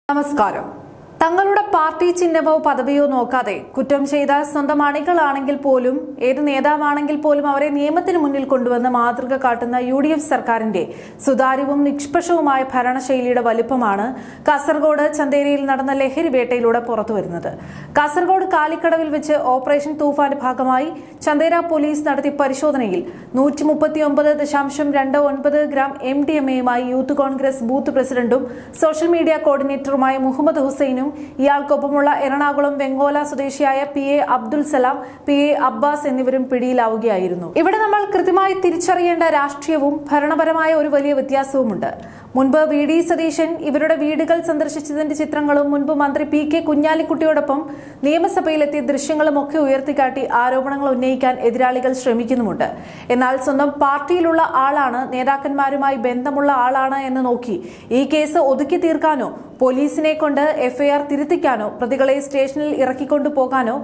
നമസ്കാരം. തങ്ങളുടെ പാർട്ടി ചിഹ്നമോ പദവിയോ നോക്കാതെ കുറ്റം ചെയ്ത സ്വന്തം അണികളാണെങ്കിൽ പോലും ഏത് നേതാവാണെങ്കിൽ പോലും അവരെ നിയമത്തിന് മുന്നിൽ കൊണ്ടുവന്ന് മാതൃക കാട്ടുന്ന UDF സർക്കാരിന്റെ സുതാര്യവും നിഷ്പക്ഷവുമായ ഭരണശൈലിയുടെ വലിപ്പമാണ് കാസർഗോഡ് ചന്തേരിയിൽ നടന്ന ലഹരി വേട്ടയിലൂടെ പുറത്തുവരുന്നത്. കാസർഗോഡ് കാലിക്കടവിൽ വെച്ച് ഓപ്പറേഷൻ തൂഫാന്റെ ഭാഗമായി ചന്തേര പോലീസ് നടത്തിയ പരിശോധനയിൽ 139.29 ഗ്രാം MDMA-യുമായി യൂത്ത് കോൺഗ്രസ് ബൂത്ത് പ്രസിഡന്റും സോഷ്യൽ മീഡിയ കോർഡിനേറ്ററുമായ മുഹമ്മദ് ഹുസൈനും ഇയാൾക്കൊപ്പമുള്ള എറണാകുളം വെങ്കോല സ്വദേശിയായ PA Abdul Salam, PA Abbas എന്നിവരും പിടിയിലാവുകയായിരുന്നു. ഇവിടെ നമ്മൾ കൃത്യമായി തിരിച്ചറിയേണ്ട രാഷ്ട്രീയവും ഭരണപരമായ ഒരു വലിയ വ്യത്യാസവുമുണ്ട്. മുൻപ് VD സതീശൻ ഇവരുടെ വീടുകൾ സന്ദർശിച്ചതിന്റെ ചിത്രങ്ങളും മുൻപ് മന്ത്രി PK കുഞ്ഞാലിക്കുട്ടിയോടൊപ്പം നിയമസഭയിലെത്തിയ ദൃശ്യങ്ങളും ഒക്കെ ഉയർത്തിക്കാട്ടി ആരോപണങ്ങൾ ഉന്നയിക്കാൻ എതിരാളികൾ ശ്രമിക്കുന്നുമുണ്ട്. എന്നാൽ സ്വന്തം പാർട്ടിയിലുള്ള ആളാണ്, നേതാക്കന്മാരുമായി ബന്ധമുള്ള ആളാണ് എന്ന് നോക്കി ഈ കേസ് ഒതുക്കി തീർക്കാനോ പോലീസിനെ കൊണ്ട് FIR തിരുത്തിക്കാനോ പ്രതികളെ സ്റ്റേഷനിൽ ഇറക്കിക്കൊണ്ടു പോകാനോ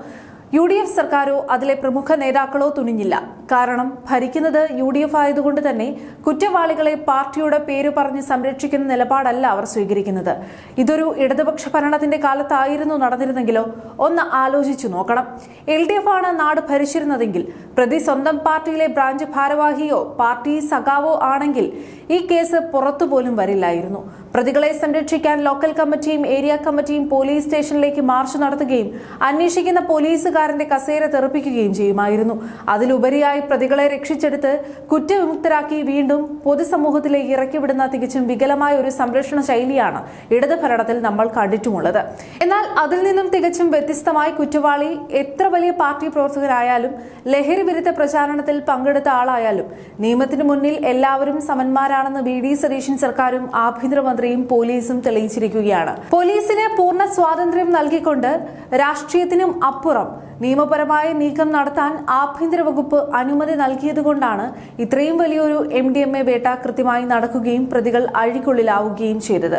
UDF സർക്കാരോ അതിലെ പ്രമുഖ നേതാക്കളോ തുനിഞ്ഞില്ല. കാരണം ഭരിക്കുന്നത് UDF ആയതുകൊണ്ട് തന്നെ കുറ്റവാളികളെ പാർട്ടിയുടെ പേര് പറഞ്ഞ് സംരക്ഷിക്കുന്ന നിലപാടല്ല അവർ സ്വീകരിക്കുന്നത്. ഇതൊരു ഇടതുപക്ഷ ഭരണത്തിന്റെ കാലത്തായിരുന്നു നടന്നിരുന്നെങ്കിലോ ഒന്ന് ആലോചിച്ചു നോക്കണം. LDF ആണ് നാട് ഭരിച്ചിരുന്നതെങ്കിൽ പ്രതി സ്വന്തം പാർട്ടിയിലെ ബ്രാഞ്ച് ഭാരവാഹിയോ പാർട്ടി സഖാവോ ആണെങ്കിൽ ഈ കേസ് പുറത്തുപോലും വരില്ലായിരുന്നു. പ്രതികളെ സംരക്ഷിക്കാൻ ലോക്കൽ കമ്മിറ്റിയും ഏരിയ കമ്മിറ്റിയും പോലീസ് സ്റ്റേഷനിലേക്ക് മാർച്ച് നടത്തുകയും അന്വേഷിക്കുന്ന പോലീസുകാരന്റെ കസേര തെറിപ്പിക്കുകയും ചെയ്യുമായിരുന്നു. അതിലുപരിയായി പ്രതികളെ രക്ഷിച്ചെടുത്ത് കുറ്റവിമുക്തരാക്കി വീണ്ടും പൊതുസമൂഹത്തിലേക്ക് ഇറക്കിവിടുന്ന തികച്ചും വികലമായ ഒരു സംരക്ഷണ ശൈലിയാണ് ഇടത് ഭരണത്തിൽ നമ്മൾ കണ്ടിട്ടുമുള്ളത്. എന്നാൽ അതിൽ നിന്നും തികച്ചും വ്യത്യസ്തമായി കുറ്റവാളി എത്ര വലിയ പാർട്ടി പ്രവർത്തകരായാലും ലഹരി വിരുദ്ധ പ്രചാരണത്തിൽ പങ്കെടുത്ത ആളായാലും നിയമത്തിന് മുന്നിൽ എല്ലാവരും സമന്മാരാണെന്ന് VD സതീശൻ സർക്കാരും ആഭ്യന്തരമന്ത്രിയും പോലീസും തെളിയിച്ചിരിക്കുകയാണ്. പോലീസിന് പൂർണ്ണ സ്വാതന്ത്ര്യം നൽകിക്കൊണ്ട് രാഷ്ട്രീയത്തിനും അപ്പുറം നിയമപരമായ നീക്കം നടത്താൻ ആഭ്യന്തര വകുപ്പ് അനുമതി നൽകിയതുകൊണ്ടാണ് ഇത്രയും വലിയൊരു MDMA വേട്ട കൃത്യമായി നടക്കുകയും പ്രതികൾ അഴിക്കുള്ളിലാവുകയും ചെയ്തത്.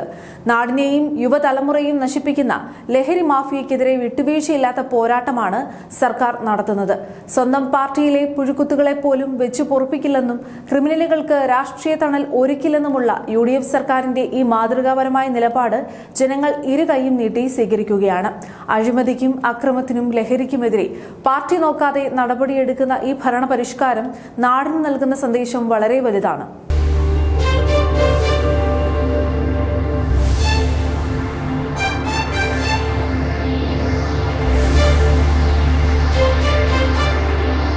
നാടിനെയും യുവതലമുറയും നശിപ്പിക്കുന്ന ലഹരി മാഫിയക്കെതിരെ വിട്ടുവീഴ്ചയില്ലാത്ത പോരാട്ടമാണ് സർക്കാർ നടത്തുന്നത്. സ്വന്തം പാർട്ടിയിലെ പുഴുക്കുത്തുകളെ പോലും വെച്ചു പൊറുപ്പിക്കില്ലെന്നും ക്രിമിനലുകൾക്ക് രാഷ്ട്രീയ തണൽ ഒരുക്കില്ലെന്നുമുള്ള UDF സർക്കാരിന്റെ ഈ മാതൃകാപരമായ നിലപാട് ജനങ്ങൾ ഇരുകൈയും നീട്ടി സ്വീകരിക്കുകയാണ്. അഴിമതിക്കും അക്രമത്തിനും ലഹരിക്കും പാർട്ടി നോക്കാതെ നടപടിയെടുക്കുന്ന ഈ ഭരണ പരിഷ്കാരം നാടിന് നൽകുന്ന സന്ദേശം വളരെ വലുതാണ്.